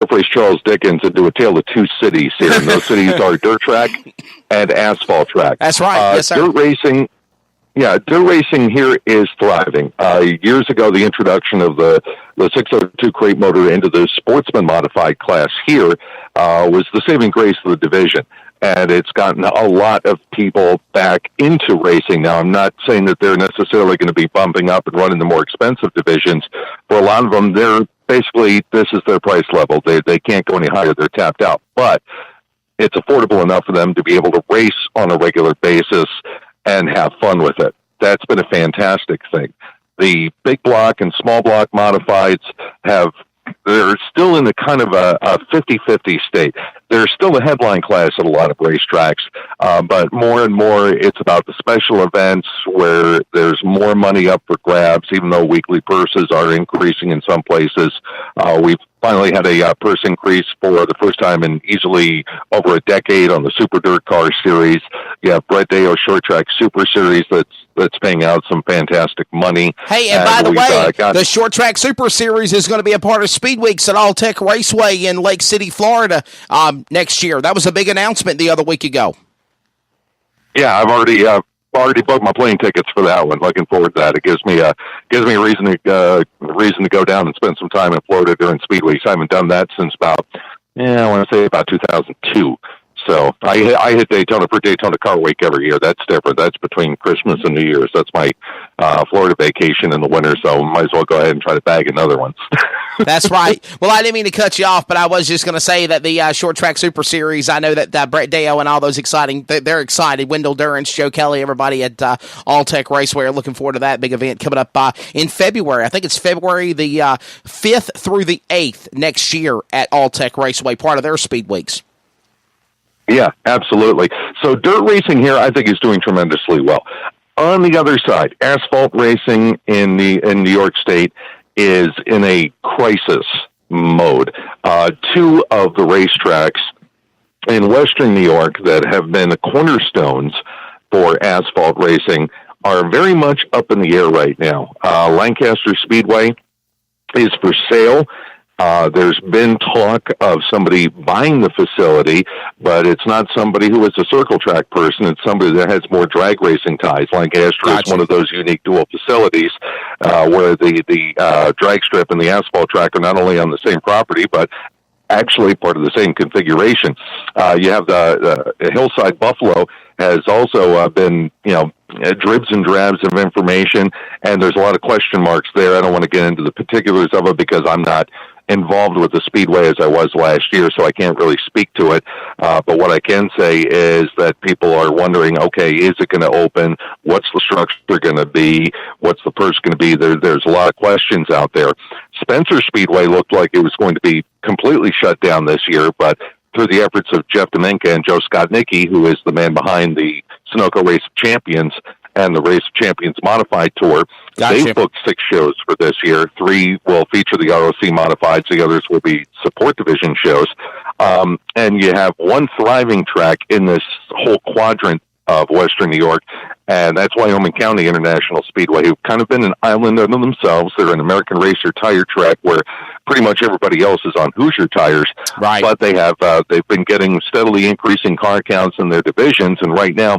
paraphrase Charles Dickens and do a tale of two cities here. And those cities are dirt track and asphalt track. That's right. Yes, sir. Dirt racing here is thriving. Years ago, the introduction of the 602 crate motor into the sportsman modified class here was the saving grace of the division. And it's gotten a lot of people back into racing. Now, I'm not saying that they're necessarily going to be bumping up and running the more expensive divisions. For a lot of them, they're basically, this is their price level. They can't go any higher. They're tapped out. But it's affordable enough for them to be able to race on a regular basis and have fun with it. That's been a fantastic thing. The big block and small block modifieds they're still in the kind of a 50-50 state. They're still the headline class at a lot of racetracks, but more and more it's about the special events where there's more money up for grabs, even though weekly purses are increasing in some places. We've finally had a purse increase for the first time in easily over a decade on the Super Dirt Car Series. You have Brett Deyo Short Track Super Series that's paying out some fantastic money. Hey, and by the way, the Short Track Super Series is going to be a part of Speed Weeks at All Tech Raceway in Lake City, Florida next year. That was a big announcement the other week ago. Yeah, I've already booked my plane tickets for that one. Looking forward to that. It gives me a reason to go down and spend some time in Florida during Speed Weeks. I haven't done that since about 2002. So I hit Daytona for Daytona Car Week every year. That's different. That's between Christmas and New Year's. That's my Florida vacation in the winter, so might as well go ahead and try to bag another one. That's right. Well, I didn't mean to cut you off, but I was just going to say that the Short Track Super Series, I know that Brett Deyo and all those they're excited. Wendell Durrance, Joe Kelly, everybody at All Tech Raceway are looking forward to that big event coming up in February. I think it's February the 5th through the 8th next year at All Tech Raceway, part of their Speed Weeks. Yeah, absolutely. So dirt racing here, I think, is doing tremendously well. On the other side, asphalt racing in New York State is in a crisis mode. Two of the racetracks in Western New York that have been the cornerstones for asphalt racing are very much up in the air right now. Lancaster Speedway is for sale. There's been talk of somebody buying the facility, but it's not somebody who is a circle track person. It's somebody that has more drag racing ties. Lancaster is one of those unique dual facilities where the drag strip and the asphalt track are not only on the same property, but actually part of the same configuration. You have the Hillside Buffalo has also been, dribs and drabs of information, and there's a lot of question marks there. I don't want to get into the particulars of it because I'm not involved with the Speedway as I was last year, so I can't really speak to it. But what I can say is that people are wondering, okay, is it going to open? What's the structure going to be? What's the purse going to be? There's a lot of questions out there. Spencer Speedway looked like it was going to be completely shut down this year, but through the efforts of Jeff Dominka and Joe Skotnicki, who is the man behind the Sunoco Race of Champions and the Race of Champions Modified Tour, they've booked 6 shows for this year. 3 will feature the ROC Modifieds. The others will be support division shows. And you have one thriving track in this whole quadrant of Western New York, and that's Wyoming County International Speedway, who've kind of been an island unto themselves. They're an American Racer tire track where pretty much everybody else is on Hoosier tires. Right. But they've been getting steadily increasing car counts in their divisions, and right now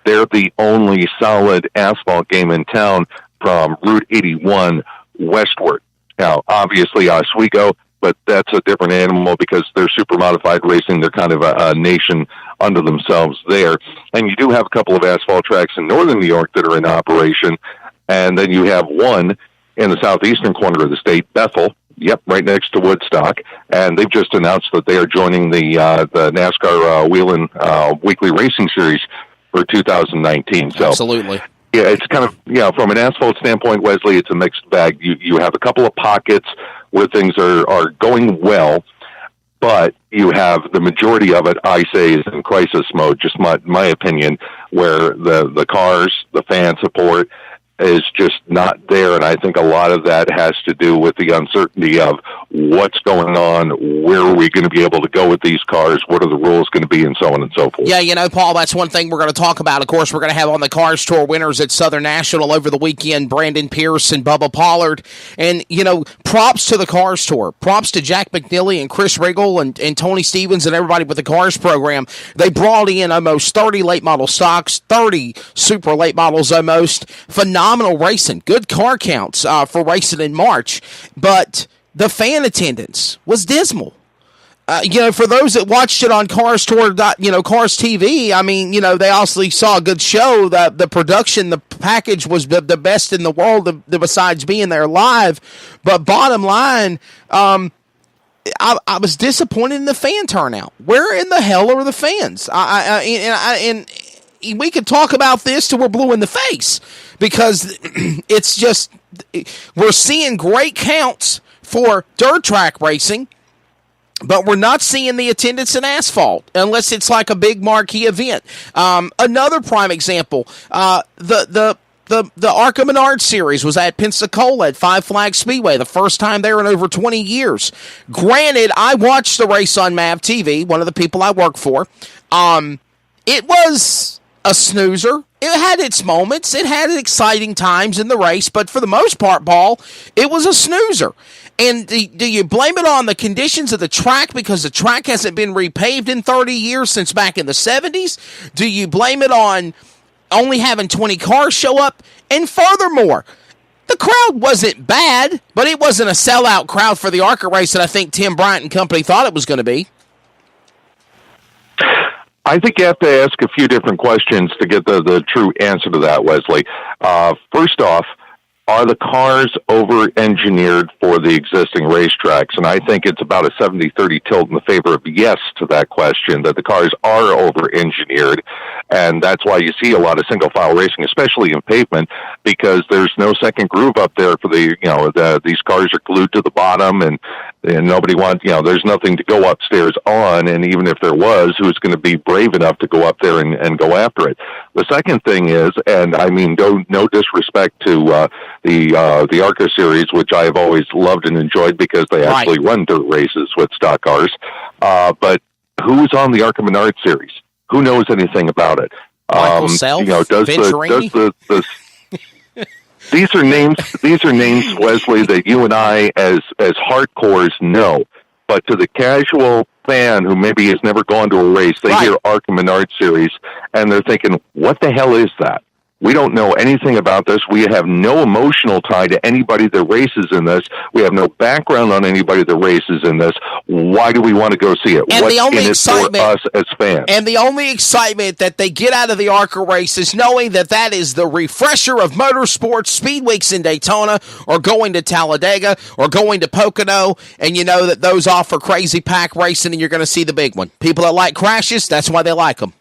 they're the only solid asphalt game in town from Route 81 westward. Now, obviously, Oswego, but that's a different animal because they're super modified racing. They're kind of a nation unto themselves there. And you do have a couple of asphalt tracks in northern New York that are in operation. And then you have one in the southeastern corner of the state, Bethel, right next to Woodstock. And they've just announced that they are joining the NASCAR Whelen Weekly Racing Series for 2019. So, absolutely. Yeah, it's kind of, from an asphalt standpoint, Wesley, it's a mixed bag. You have a couple of pockets where things are going well, but you have the majority of it, I say, is in crisis mode, just my opinion, where the cars, the fan support, is just not there. And I think a lot of that has to do with the uncertainty of what's going on, where are we going to be able to go with these cars, what are the rules going to be, and so on and so forth. Yeah, Paul, that's one thing we're going to talk about. Of course, we're going to have on the Cars Tour winners at Southern National over the weekend, Brandon Pierce and Bubba Pollard. And, props to the Cars Tour. Props to Jack McNeely and Chris Riggle and Tony Stevens and everybody with the Cars program. They brought in almost 30 late model stocks, 30 super late models almost. Phenomenal racing. Good car counts for racing in March. But the fan attendance was dismal. For those that watched it on Cars Tour, Cars TV, they obviously saw a good show. The production, the package was the best in the world, besides being there live. But bottom line, I was disappointed in the fan turnout. Where in the hell are the fans? And we could talk about this till we're blue in the face, because it's just, we're seeing great counts for dirt track racing, but we're not seeing the attendance in asphalt unless it's like a big marquee event. Another prime example, the ARCA Menard Series was at Pensacola at Five Flags Speedway, the first time there in over 20 years. Granted, I watched the race on MAV TV, one of the people I work for. It was a snoozer. It had its moments. It had exciting times in the race, but for the most part, Paul, it was a snoozer. And do you blame it on the conditions of the track because the track hasn't been repaved in 30 years since back in the 70s? Do you blame it on only having 20 cars show up? And furthermore, the crowd wasn't bad, but it wasn't a sellout crowd for the ARCA race that I think Tim Bryant and company thought it was going to be. I think you have to ask a few different questions to get the true answer to that, Wesley. First off, are the cars over-engineered for the existing racetracks? And I think it's about a 70-30 tilt in the favor of yes to that question, that the cars are over-engineered. And that's why you see a lot of single-file racing, especially in pavement, because there's no second groove up there for these cars are glued to the bottom, and nobody wants, there's nothing to go upstairs on. And even if there was, who's going to be brave enough to go up there and go after it? The second thing is, and I mean, no disrespect to the ARCA series, which I have always loved and enjoyed because they actually run dirt races with stock cars. But who's on the ARCA Menard series? Who knows anything about it? These are names, Wesley, that you and I, as hardcores, know. But to the casual fan who maybe has never gone to a race, they hear ARCA Menard series, and they're thinking, what the hell is that? We don't know anything about this. We have no emotional tie to anybody that races in this. We have no background on anybody that races in this. Why do we want to go see it? And what's in it for us as fans? And the only excitement that they get out of the ARCA race is knowing that is the refresher of motorsports, speed weeks in Daytona, or going to Talladega, or going to Pocono, and you know that those offer crazy pack racing, and you're going to see the big one. People that like crashes, that's why they like them.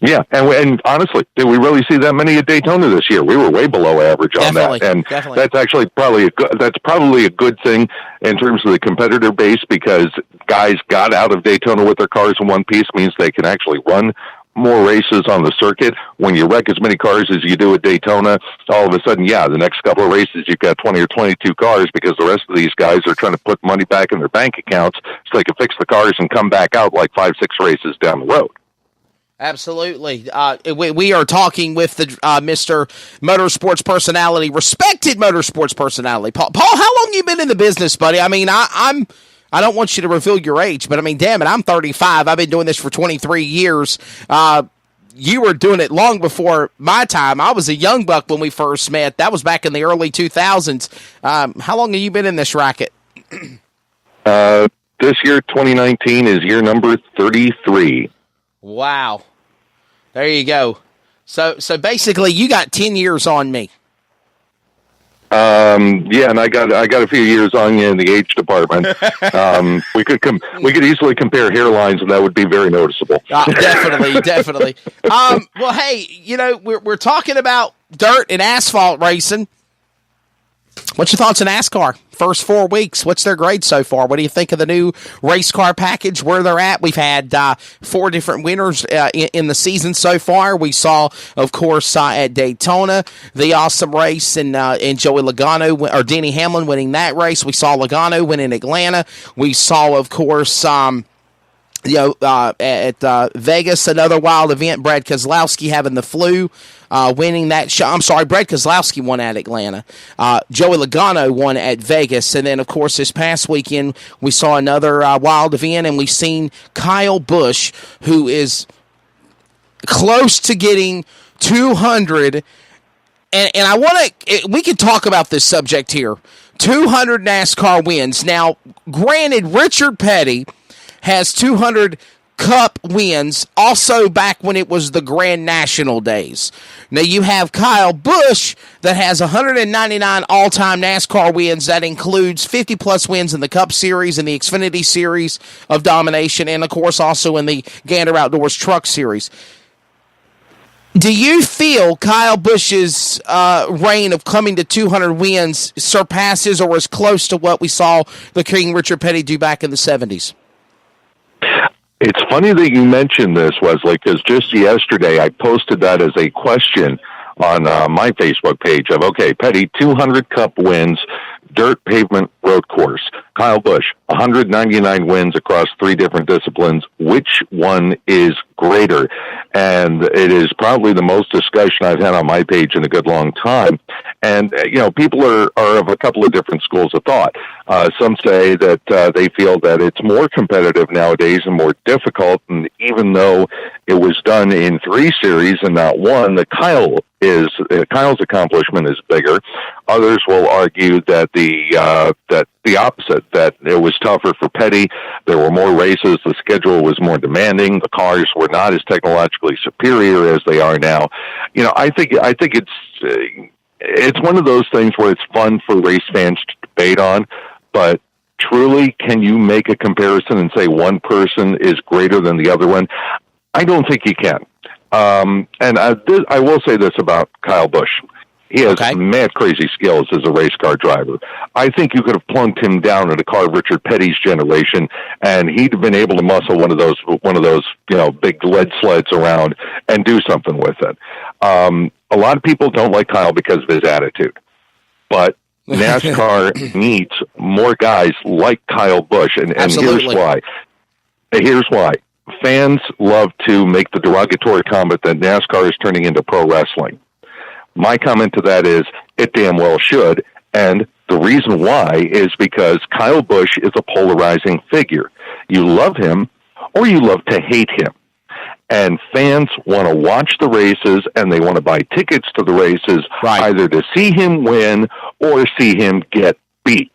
Yeah, and honestly, did we really see that many at Daytona this year? We were way below average on that, and that's actually probably a good thing in terms of the competitor base, because guys got out of Daytona with their cars in one piece means they can actually run more races on the circuit. When you wreck as many cars as you do at Daytona, all of a sudden, the next couple of races you've got 20 or 22 cars, because the rest of these guys are trying to put money back in their bank accounts so they can fix the cars and come back out like 5-6 races down the road. Absolutely. We are talking with the Mr. Motorsports Personality, respected motorsports personality. Paul, how long you been in the business, buddy? I mean, I don't want you to reveal your age, but I mean, damn it, I'm 35. I've been doing this for 23 years. You were doing it long before my time. I was a young buck when we first met. That was back in the early 2000s. How long have you been in this racket? This year, 2019, is year number 33. Wow. There you go. So basically you got 10 years on me. And I got a few years on you in the age department. We could easily compare hairlines, and that would be very noticeable. Definitely. Well, hey, we're talking about dirt and asphalt racing. What's your thoughts on NASCAR? First 4 weeks, what's their grade so far? What do you think of the new race car package, where they're at? We've had 4 different winners in the season so far. We saw, of course, at Daytona, the awesome race, and Joey Logano, or Denny Hamlin winning that race. We saw Logano winning Atlanta. We saw, of course, at Vegas, another wild event, Brad Keselowski having the flu, winning that show. I'm sorry, Brad Keselowski won at Atlanta. Joey Logano won at Vegas. And then, of course, this past weekend, we saw another wild event, and we've seen Kyle Busch, who is close to getting 200. And I want to, we could talk about this subject here. 200 NASCAR wins. Now, granted, Richard Petty has 200 Cup wins, also back when it was the Grand National days. Now you have Kyle Busch that has 199 all-time NASCAR wins. That includes 50-plus wins in the Cup Series and the Xfinity Series of Domination, and, of course, also in the Gander Outdoors Truck Series. Do you feel Kyle Busch's reign of coming to 200 wins surpasses or is close to what we saw the King Richard Petty do back in the 70s? It's funny that you mentioned this, Wesley, because just yesterday I posted that as a question on my Facebook page of, okay, Petty, 200 Cup wins, dirt, pavement, road course. Kyle Busch, 199 wins across 3 different disciplines. Which one is greater? And it is probably the most discussion I've had on my page in a good long time. And, people are of a couple of different schools of thought. Some say that they feel that it's more competitive nowadays and more difficult. And even though it was done in 3 series and not 1, that Kyle's accomplishment is bigger. Others will argue that the opposite, that it was tougher for Petty. There were more races. The schedule was more demanding. The cars were not as technologically superior as they are now. I think it's one of those things where it's fun for race fans to debate on, but truly, can you make a comparison and say one person is greater than the other one? I don't think you can. And I will say this about Kyle Busch. He has mad crazy skills as a race car driver. I think you could have plunked him down in a car of Richard Petty's generation, and he'd have been able to muscle one of those big lead sleds around and do something with it. A lot of people don't like Kyle because of his attitude, but NASCAR needs more guys like Kyle Busch, and here's why. Here's why. Fans love to make the derogatory comment that NASCAR is turning into pro wrestling. My comment to that is, it damn well should, and the reason why is because Kyle Busch is a polarizing figure. You love him, or you love to hate him. And fans want to watch the races, and they want to buy tickets to the races, either to see him win or see him get beat.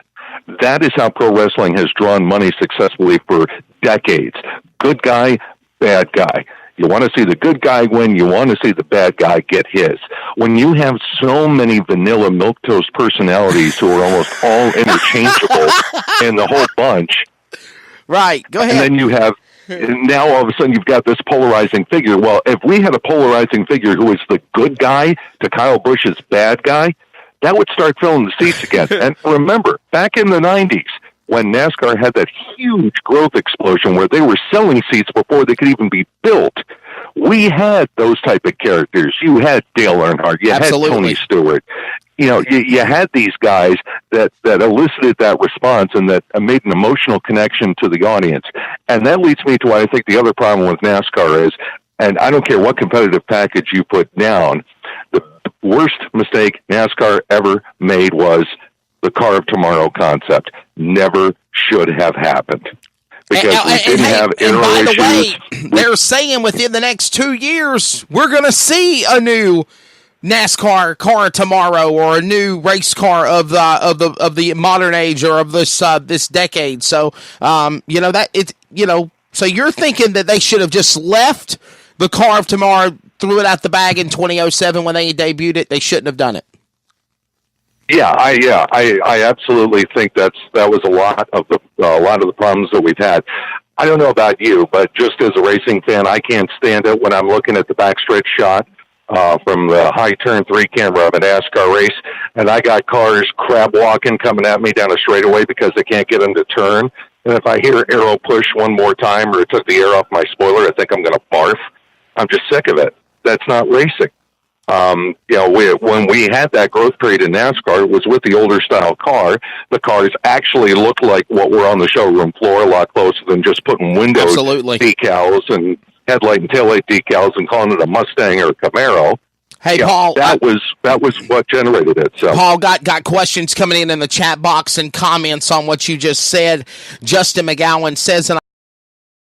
That is how pro wrestling has drawn money successfully for decades. Good guy, bad guy. You want to see the good guy win. You want to see the bad guy get his. When you have so many vanilla milquetoast personalities who are almost all interchangeable in the whole bunch. Right. Go ahead. And then you have, now all of a sudden you've got this polarizing figure. Well, if we had a polarizing figure who is the good guy to Kyle Busch's bad guy, that would start filling the seats again. And remember, back in the 90s, when NASCAR had that huge growth explosion where they were selling seats before they could even be built, we had those type of characters. You had Dale Earnhardt. You had Tony Stewart. You had these guys that elicited that response and that made an emotional connection to the audience. And that leads me to what I think the other problem with NASCAR is, and I don't care what competitive package you put down, the worst mistake NASCAR ever made was the Car of Tomorrow concept. Never should have happened. Because we didn't have aero issues. By the way, they're saying within the next 2 years, we're going to see a new NASCAR Car of Tomorrow or a new race car of the modern age or of this decade. So, so you're thinking that they should have just left the Car of Tomorrow, threw it out the bag in 2007 when they debuted it. They shouldn't have done it. I absolutely think that was a lot of the problems that we've had. I don't know about you, but just as a racing fan, I can't stand it when I'm looking at the backstretch shot from the high turn 3 camera of a NASCAR race, and I got cars crab walking coming at me down a straightaway because they can't get them to turn. And if I hear aero push one more time or it took the air off my spoiler, I think I'm going to barf. I'm just sick of it. That's not racing. When we had that growth period in NASCAR, it was with the older style car. The cars actually looked like what were on the showroom floor, a lot closer than just putting window decals and headlight and taillight decals and calling it a Mustang or a Camaro. Hey, Paul, that was what generated it. So, Paul, got questions coming in the chat box and comments on what you just said. Justin McGowan says, and